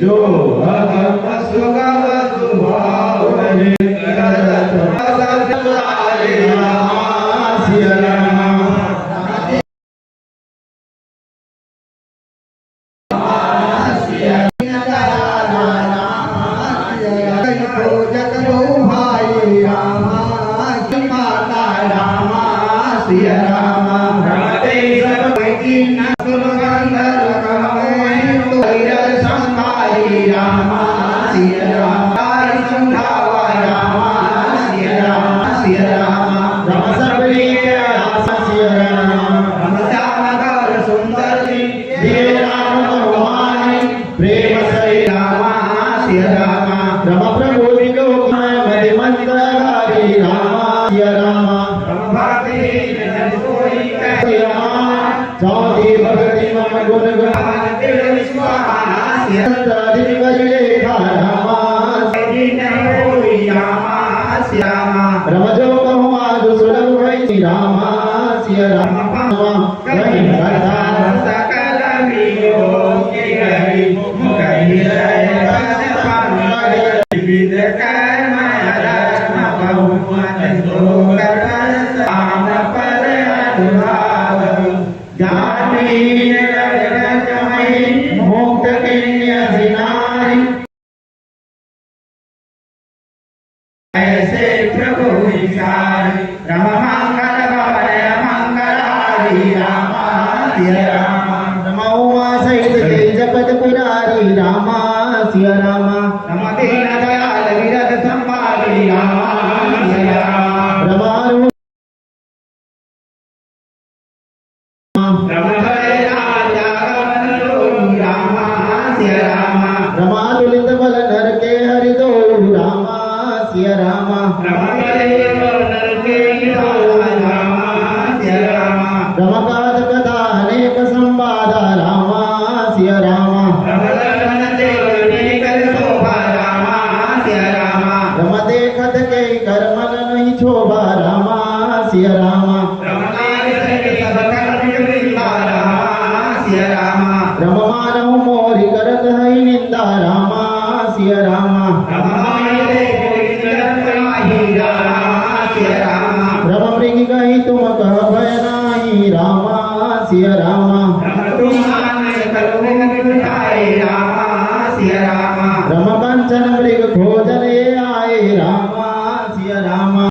जो ऐसे प्रभु राम मंगल भवनय मंगलारि राम सिया राम रमौआ सहित जय जगत पुरारी राम सिया राम रम दीन दयाल विरद संभारी राम सिया राम रमारु रम हरे राजा गमन राम सिया राम रमातुलित बल नर के हरि दो राम सिया राम रमकाद कथा अनेक संवाद राम सिया राम रम देखत के कर्मन नहीं शोभा राम सिया राम